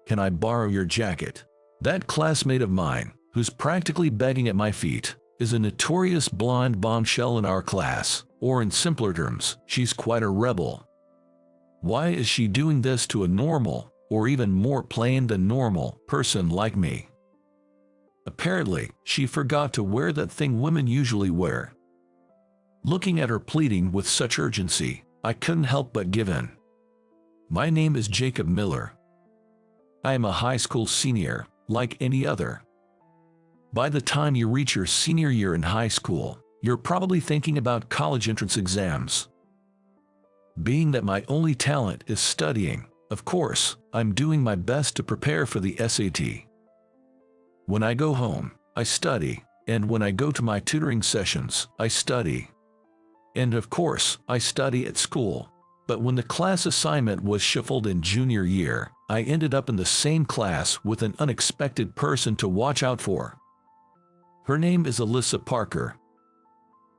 can I borrow your jacket? That classmate of mine, who's practically begging at my feet, is a notorious blonde bombshell in our class, or in simpler terms, she's quite a rebel. Why is she doing this to a normal, or even more plain than normal, person like me? Apparently, she forgot to wear that thing women usually wear. Looking at her pleading with such urgency, I couldn't help but give in. My name is Jacob Miller. I am a high school senior, like any other. By the time you reach your senior year in high school, you're probably thinking about college entrance exams. Being that my only talent is studying, of course, I'm doing my best to prepare for the SAT. When I go home, I study, and when I go to my tutoring sessions, I study. And of course, I study at school. But when the class assignment was shuffled in junior year, I ended up in the same class with an unexpected person to watch out for. Her name is Alyssa Parker.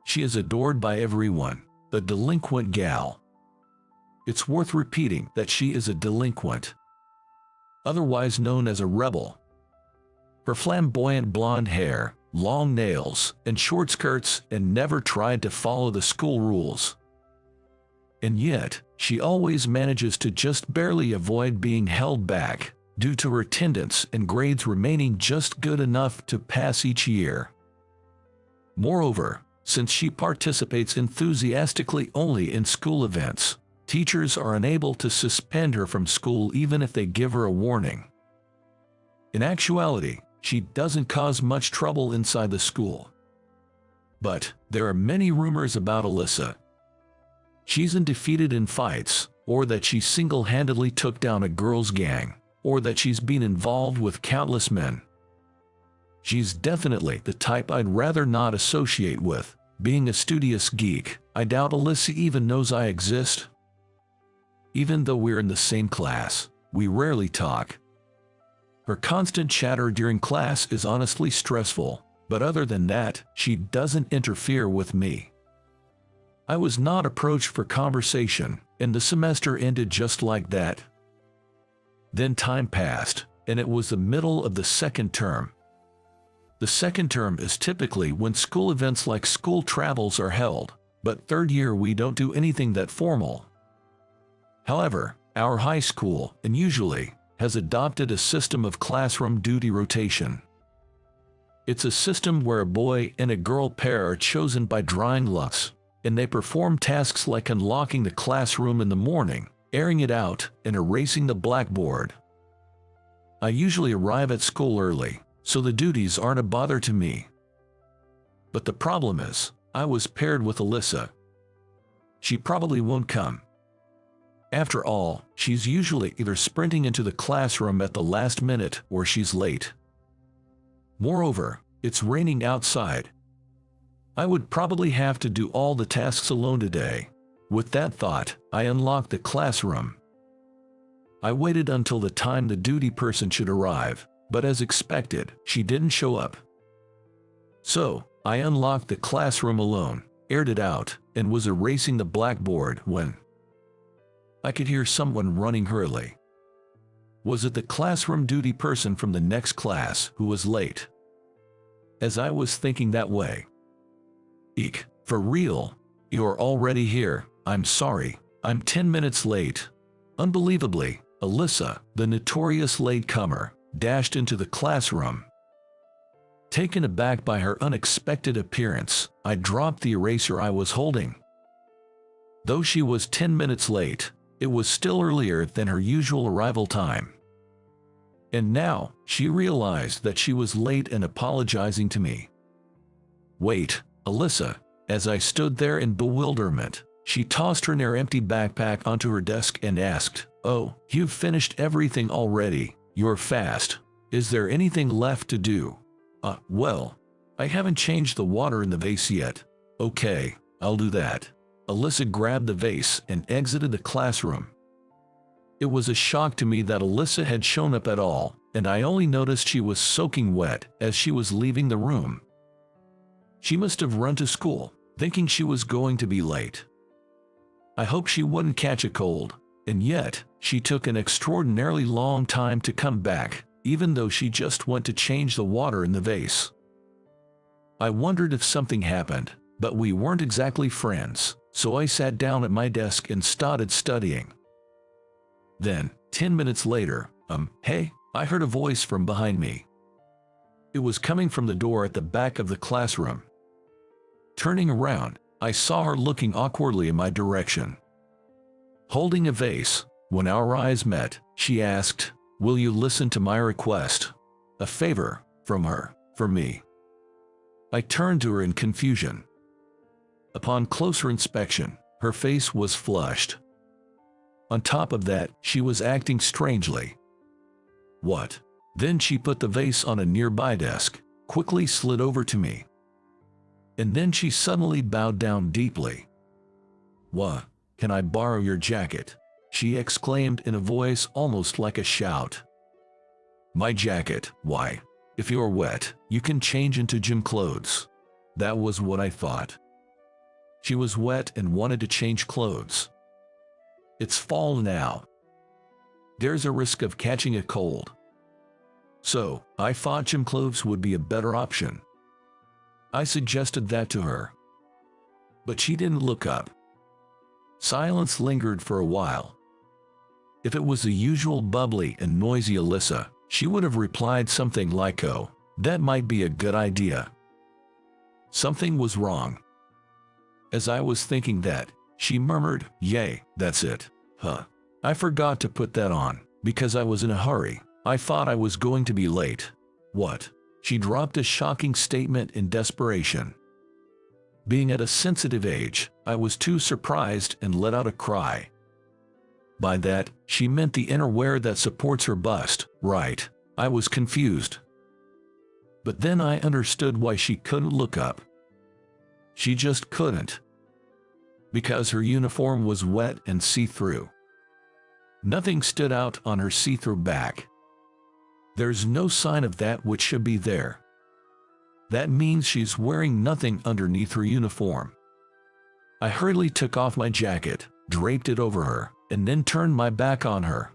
She is adored by everyone, the delinquent gal. It's worth repeating that she is a delinquent, otherwise known as a rebel. Her flamboyant blonde hair, long nails, and short skirts, and never tried to follow the school rules. And yet, she always manages to just barely avoid being held back, due to her attendance and grades remaining just good enough to pass each year. Moreover, since she participates enthusiastically only in school events, teachers are unable to suspend her from school even if they give her a warning. In actuality, she doesn't cause much trouble inside the school. But there are many rumors about Alyssa. She's undefeated in fights, or that she single-handedly took down a girls' gang, or that she's been involved with countless men. She's definitely the type I'd rather not associate with. Being a studious geek, I doubt Alyssa even knows I exist. Even though we're in the same class, we rarely talk. Her constant chatter during class is honestly stressful, but other than that, she doesn't interfere with me. I was not approached for conversation, and the semester ended just like that. Then time passed, and it was the middle of the second term. The second term is typically when school events like school travels are held, but third year we don't do anything that formal. However, our high school, and usually, has adopted a system of classroom duty rotation. It's a system where a boy and a girl pair are chosen by drawing lots, and they perform tasks like unlocking the classroom in the morning, airing it out, and erasing the blackboard. I usually arrive at school early, so the duties aren't a bother to me. But the problem is, I was paired with Alyssa. She probably won't come. After all, she's usually either sprinting into the classroom at the last minute or she's late. Moreover, it's raining outside. I would probably have to do all the tasks alone today. With that thought, I unlocked the classroom. I waited until the time the duty person should arrive, but as expected, she didn't show up. So, I unlocked the classroom alone, aired it out, and was erasing the blackboard when I could hear someone running hurriedly. Was it the classroom duty person from the next class who was late? As I was thinking that way. Eek, for real? You're already here, I'm sorry, I'm 10 minutes late. Unbelievably, Alyssa, the notorious latecomer, dashed into the classroom. Taken aback by her unexpected appearance, I dropped the eraser I was holding. Though she was 10 minutes late, it was still earlier than her usual arrival time. And now, she realized that she was late and apologizing to me. Wait, Alyssa. As I stood there in bewilderment, she tossed her near-empty backpack onto her desk and asked, "Oh, you've finished everything already, you're fast. Is there anything left to do?" Well, I haven't changed the water in the vase yet." "Okay, I'll do that." Alyssa grabbed the vase and exited the classroom. It was a shock to me that Alyssa had shown up at all, and I only noticed she was soaking wet as she was leaving the room. She must have run to school, thinking she was going to be late. I hope she wouldn't catch a cold. And yet, she took an extraordinarily long time to come back, even though she just went to change the water in the vase. I wondered if something happened, but we weren't exactly friends, so I sat down at my desk and started studying. Then, 10 minutes later, hey, I heard a voice from behind me. It was coming from the door at the back of the classroom. Turning around, I saw her looking awkwardly in my direction. Holding a vase, when our eyes met, she asked, "Will you listen to my request?" A favor, from her, for me. I turned to her in confusion. Upon closer inspection, her face was flushed. On top of that, she was acting strangely. What? Then she put the vase on a nearby desk, quickly slid over to me. And then she suddenly bowed down deeply. "What? Can I borrow your jacket?" she exclaimed in a voice almost like a shout. "My jacket? Why? If you're wet, you can change into gym clothes." That was what I thought. She was wet and wanted to change clothes. It's fall now. There's a risk of catching a cold. So, I thought gym clothes would be a better option. I suggested that to her. But she didn't look up. Silence lingered for a while. If it was the usual bubbly and noisy Alyssa, she would have replied something like, "Oh, that might be a good idea." Something was wrong. As I was thinking that, she murmured, "Yay, that's it. Huh. I forgot to put that on, because I was in a hurry. I thought I was going to be late." What? She dropped a shocking statement in desperation. Being at a sensitive age, I was too surprised and let out a cry. By that, she meant the innerwear that supports her bust, right? I was confused. But then I understood why she couldn't look up. She just couldn't. Because her uniform was wet and see-through. Nothing stood out on her see-through back. There's no sign of that which should be there. That means she's wearing nothing underneath her uniform. I hurriedly took off my jacket, draped it over her, and then turned my back on her.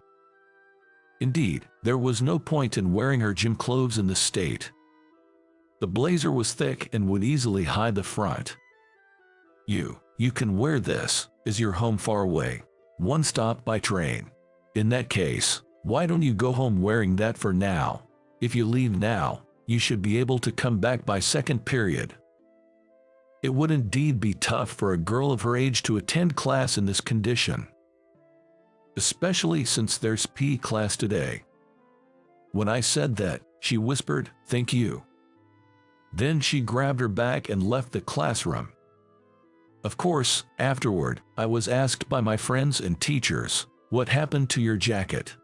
Indeed, there was no point in wearing her gym clothes in this state. The blazer was thick and would easily hide the front. You can wear this. Is your home far away? One stop by train. In that case, why don't you go home wearing that for now? If you leave now, you should be able to come back by second period. It would indeed be tough for a girl of her age to attend class in this condition. Especially since there's PE class today. When I said that, she whispered, "Thank you." Then she grabbed her bag and left the classroom. Of course, afterward, I was asked by my friends and teachers, "What happened to your jacket?"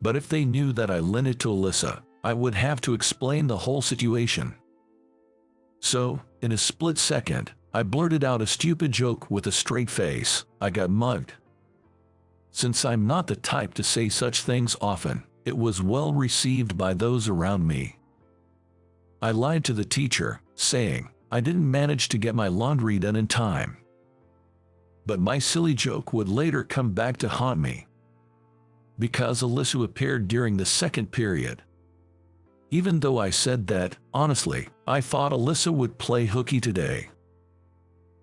But if they knew that I lent it to Alyssa, I would have to explain the whole situation. So, in a split second, I blurted out a stupid joke with a straight face. I got mugged. Since I'm not the type to say such things often, it was well received by those around me. I lied to the teacher, saying, I didn't manage to get my laundry done in time. But my silly joke would later come back to haunt me. Because Alyssa appeared during the second period. Even though I said that, honestly, I thought Alyssa would play hooky today.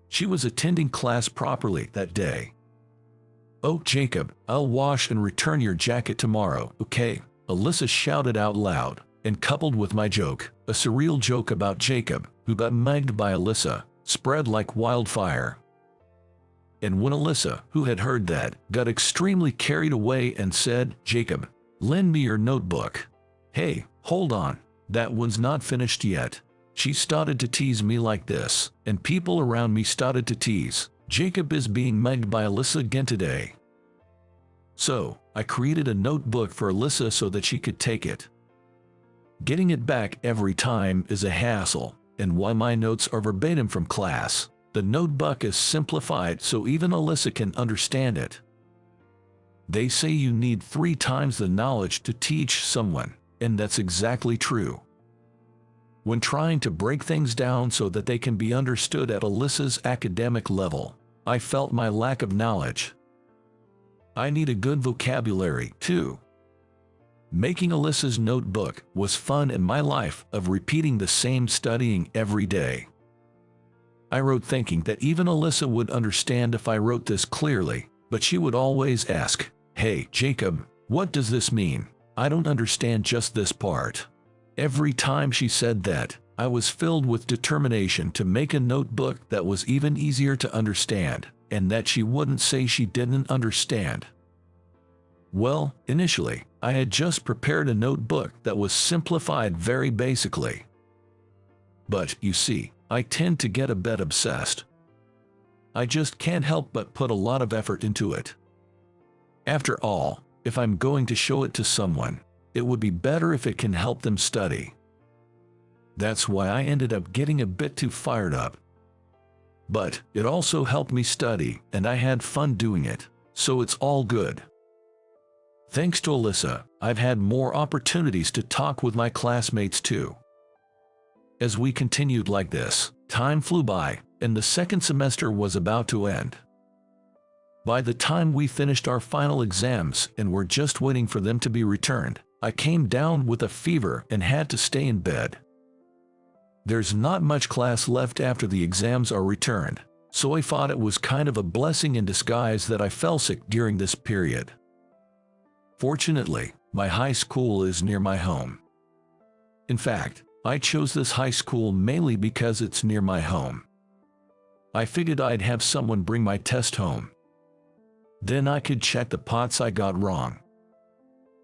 She was attending class properly that day. "Oh, Jacob, I'll wash and return your jacket tomorrow, okay?" Alyssa shouted out loud, and coupled with my joke, a surreal joke about Jacob, who got mugged by Alyssa, spread like wildfire. And when Alyssa, who had heard that, got extremely carried away and said, "Jacob, lend me your notebook." "Hey, hold on, that one's not finished yet." She started to tease me like this, and people around me started to tease, "Jacob is being mugged by Alyssa again today." So, I created a notebook for Alyssa so that she could take it. Getting it back every time is a hassle, and while my notes are verbatim from class, the notebook is simplified so even Alyssa can understand it. They say you need 3 times the knowledge to teach someone, and that's exactly true. When trying to break things down so that they can be understood at Alyssa's academic level, I felt my lack of knowledge. I need a good vocabulary, too. Making Alyssa's notebook was fun in my life of repeating the same studying every day. I wrote thinking that even Alyssa would understand if I wrote this clearly, but she would always ask, "Hey, Jacob, what does this mean? I don't understand just this part." Every time she said that, I was filled with determination to make a notebook that was even easier to understand, and that she wouldn't say she didn't understand. Well, initially, I had just prepared a notebook that was simplified very basically. But, you see, I tend to get a bit obsessed. I just can't help but put a lot of effort into it. After all, if I'm going to show it to someone, it would be better if it can help them study. That's why I ended up getting a bit too fired up. But it also helped me study, and I had fun doing it, so it's all good. Thanks to Alyssa, I've had more opportunities to talk with my classmates too. As we continued like this, time flew by, and the second semester was about to end. By the time we finished our final exams and were just waiting for them to be returned, I came down with a fever and had to stay in bed. There's not much class left after the exams are returned, so I thought it was kind of a blessing in disguise that I fell sick during this period. Fortunately, my high school is near my home. In fact, I chose this high school mainly because it's near my home. I figured I'd have someone bring my test home. Then I could check the parts I got wrong.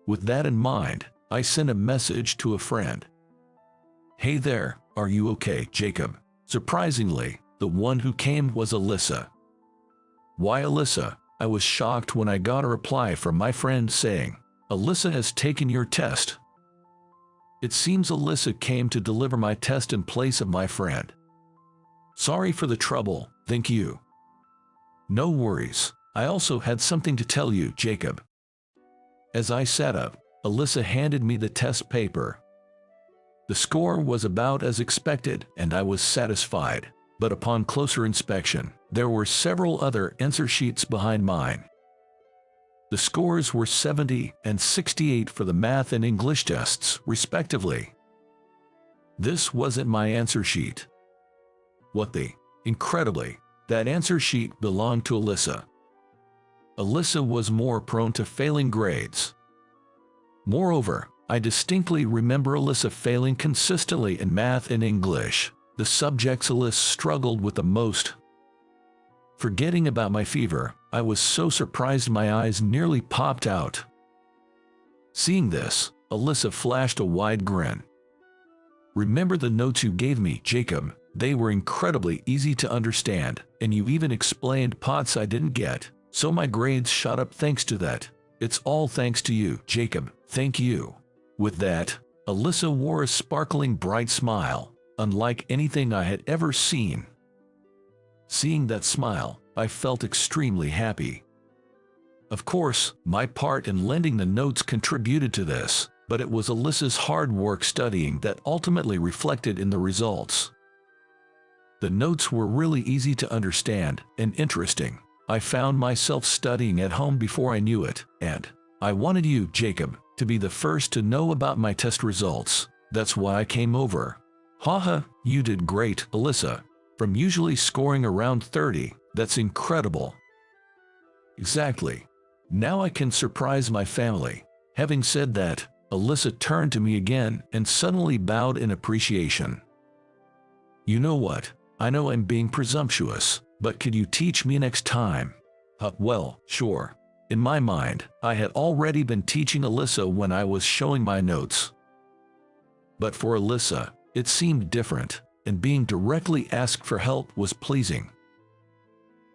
With that in mind, I sent a message to a friend. "Hey there, are you okay, Jacob?" Surprisingly, the one who came was Alyssa. "Why, Alyssa?" I was shocked when I got a reply from my friend saying, "Alyssa has taken your test." It seems Alyssa came to deliver my test in place of my friend. "Sorry for the trouble, thank you." "No worries, I also had something to tell you, Jacob." As I sat up, Alyssa handed me the test paper. The score was about as expected, and I was satisfied, but upon closer inspection, there were several other answer sheets behind mine. The scores were 70 and 68 for the math and English tests, respectively. This wasn't my answer sheet. Incredibly, that answer sheet belonged to Alyssa. Alyssa was more prone to failing grades. Moreover, I distinctly remember Alyssa failing consistently in math and English, the subjects Alyssa struggled with the most. Forgetting about my fever, I was so surprised my eyes nearly popped out. Seeing this, Alyssa flashed a wide grin. "Remember the notes you gave me, Jacob? They were incredibly easy to understand, and you even explained parts I didn't get, so my grades shot up thanks to that. It's all thanks to you, Jacob, thank you." With that, Alyssa wore a sparkling bright smile, unlike anything I had ever seen. Seeing that smile, I felt extremely happy. Of course, my part in lending the notes contributed to this, but it was Alyssa's hard work studying that ultimately reflected in the results. The notes were really easy to understand and interesting. I found myself studying at home before I knew it, and I wanted you, Jacob, to be the first to know about my test results. That's why I came over. Haha, you did great, Alyssa. From usually scoring around 30, that's incredible. Exactly. Now I can surprise my family. Having said that, Alyssa turned to me again and suddenly bowed in appreciation. "You know what? I know I'm being presumptuous, but could you teach me next time?" Well, sure. In my mind, I had already been teaching Alyssa when I was showing my notes. But for Alyssa, it seemed different, and being directly asked for help was pleasing.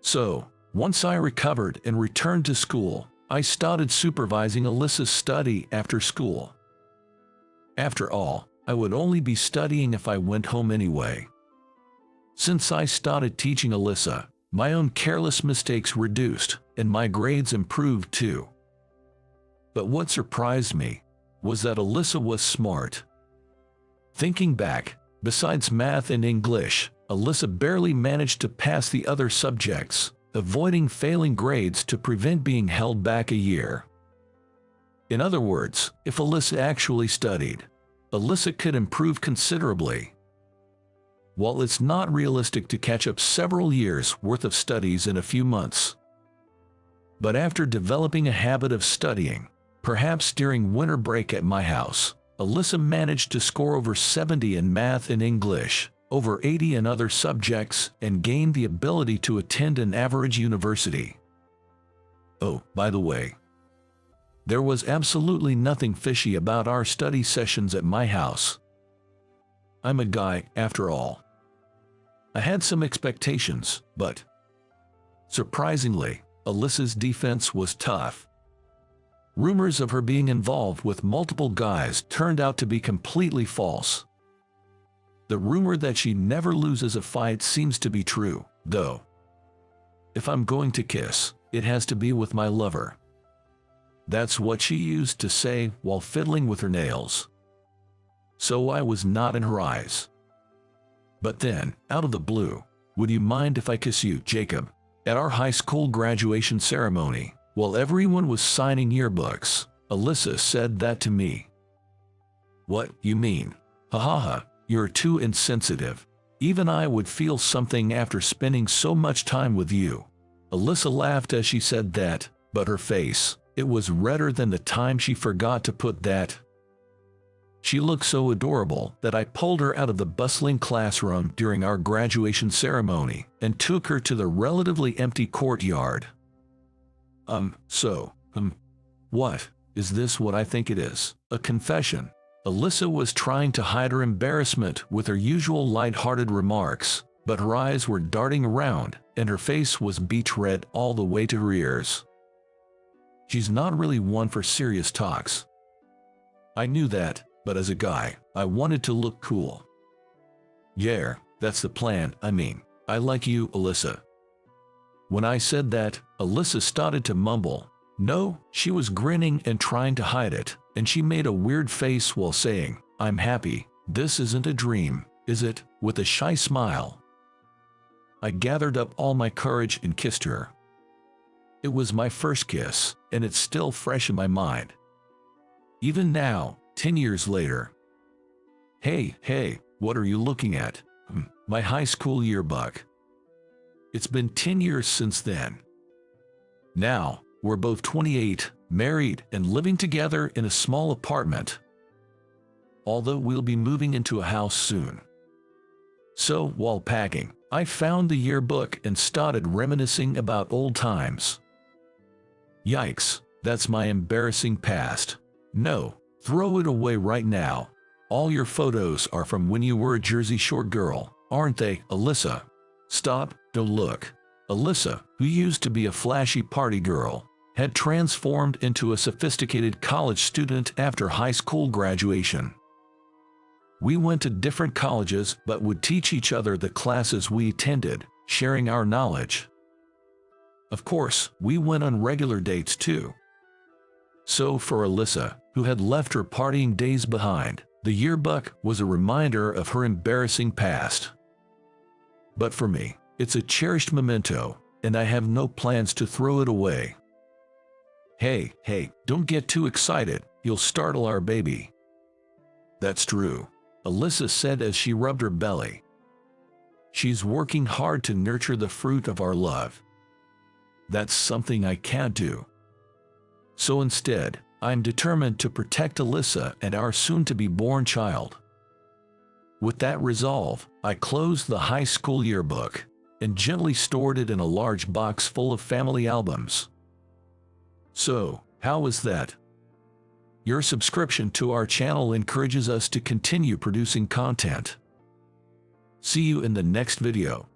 So, once I recovered and returned to school, I started supervising Alyssa's study after school. After all, I would only be studying if I went home anyway. Since I started teaching Alyssa, my own careless mistakes reduced, and my grades improved too. But what surprised me was that Alyssa was smart. Thinking back, besides math and English, Alyssa barely managed to pass the other subjects, avoiding failing grades to prevent being held back a year. In other words, if Alyssa actually studied, Alyssa could improve considerably. While it's not realistic to catch up several years' worth of studies in a few months. But after developing a habit of studying, perhaps during winter break at my house, Alyssa managed to score over 70 in math and English, over 80 in other subjects, and gained the ability to attend an average university. Oh, by the way, there was absolutely nothing fishy about our study sessions at my house. I'm a guy, after all. I had some expectations, but surprisingly, Alyssa's defense was tough. Rumors of her being involved with multiple guys turned out to be completely false. The rumor that she never loses a fight seems to be true, though. If I'm going to kiss, it has to be with my lover. That's what she used to say while fiddling with her nails. So I was not in her eyes. But then, out of the blue, "Would you mind if I kiss you, Jacob?" At our high school graduation ceremony, while everyone was signing yearbooks, Alyssa said that to me. "What, you mean? Ha ha ha, you're too insensitive. Even I would feel something after spending so much time with you." Alyssa laughed as she said that, but her face, it was redder than the time she forgot to put that. She looked so adorable that I pulled her out of the bustling classroom during our graduation ceremony and took her to the relatively empty courtyard. What? Is this what I think it is? A confession? Alyssa was trying to hide her embarrassment with her usual light-hearted remarks, but her eyes were darting around and her face was beet red all the way to her ears. She's not really one for serious talks. I knew that, but as a guy, I wanted to look cool. Yeah, that's the plan. I mean, I like you, Alyssa. When I said that, Alyssa started to mumble. No, she was grinning and trying to hide it, and she made a weird face while saying, "I'm happy. This isn't a dream, is it?" with a shy smile. I gathered up all my courage and kissed her. It was my first kiss, and it's still fresh in my mind. Even now, 10 years later. Hey, what are you looking at? My high school yearbook. It's been 10 years since then. Now, we're both 28, married, and living together in a small apartment. Although we'll be moving into a house soon. So, while packing, I found the yearbook and started reminiscing about old times. Yikes, that's my embarrassing past. No, throw it away right now. All your photos are from when you were a Jersey Shore girl, aren't they, Alyssa? Stop, don't look. Alyssa, who used to be a flashy party girl, had transformed into a sophisticated college student after high school graduation. We went to different colleges but would teach each other the classes we attended, sharing our knowledge. Of course, we went on regular dates too. So for Alyssa, who had left her partying days behind, the yearbook was a reminder of her embarrassing past. But for me, it's a cherished memento, and I have no plans to throw it away. Hey, don't get too excited, you'll startle our baby. That's true, Alyssa said as she rubbed her belly. She's working hard to nurture the fruit of our love. That's something I can't do. So instead, I'm determined to protect Alyssa and our soon-to-be-born child. With that resolve, I closed the high school yearbook and gently stored it in a large box full of family albums. So, how was that? Your subscription to our channel encourages us to continue producing content. See you in the next video.